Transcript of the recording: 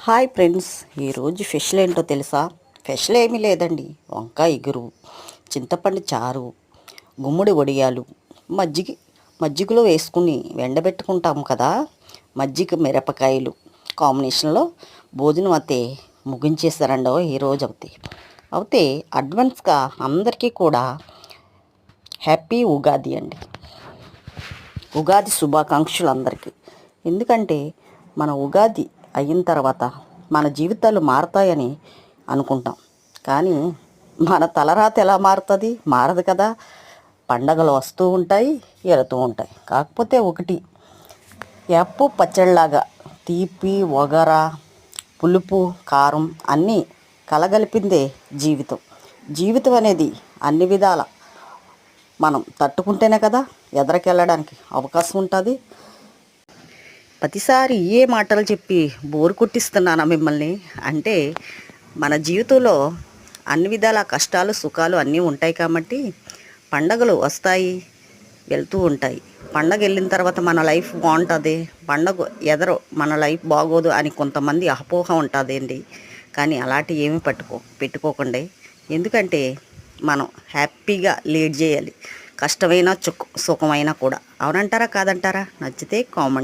Hi friends, ఈరోజు special ఏంటో తెలుసా? స్పెషల్ ఏమీ లేదండి. వంకాయ ఇగురు, చింతపండు చారు, గుమ్మడి వడియాలు, మజ్జిగలో వేసుకుని ఎండబెట్టుకుంటాము కదా. మజ్జిగ మిరపకాయలు కాంబినేషన్లో భోజనం అయితే ముగించేస్తారండో ఈరోజు అవుతే అడ్వాన్స్గా అందరికీ కూడా హ్యాపీ ఉగాది అండి. ఉగాది శుభాకాంక్షలు అందరికీ. ఎందుకంటే మన ఉగాది అయిన తర్వాత మన జీవితాలు మారతాయని అనుకుంటాం, కానీ మన తలరాత ఎలా మారుతుంది? మారదు కదా. పండగలు వస్తూ ఉంటాయి, వెళుతూ ఉంటాయి. కాకపోతే ఒకటి, ఎప్పు పచ్చడిలాగా తీపి వగర పులుపు కారం అన్నీ కలగలిపిందే జీవితం. జీవితం అనేది అన్ని విధాల మనం తట్టుకుంటేనే కదా ఎదరికెళ్ళడానికి అవకాశం ఉంటుంది. ప్రతిసారి ఏ మాటలు చెప్పి బోరు కొట్టిస్తున్నానా మిమ్మల్ని అంటే, మన జీవితంలో అన్ని విధాల కష్టాలు సుఖాలు అన్నీ ఉంటాయి కాబట్టి పండగలు వస్తాయి, వెళ్తూ ఉంటాయి. పండగ వెళ్ళిన తర్వాత మన లైఫ్ బాగుంటుంది, పండగ ఎదరో మన లైఫ్ బాగోదు అని కొంతమంది అపోహ ఉంటుందండి. కానీ అలాంటి ఏమీ పెట్టుకోకండి. ఎందుకంటే మనం హ్యాపీగా లీడ్ చేయాలి, కష్టమైనా సుఖమైనా కూడా. అవునంటారా కాదంటారా? నచ్చితే కామెంట్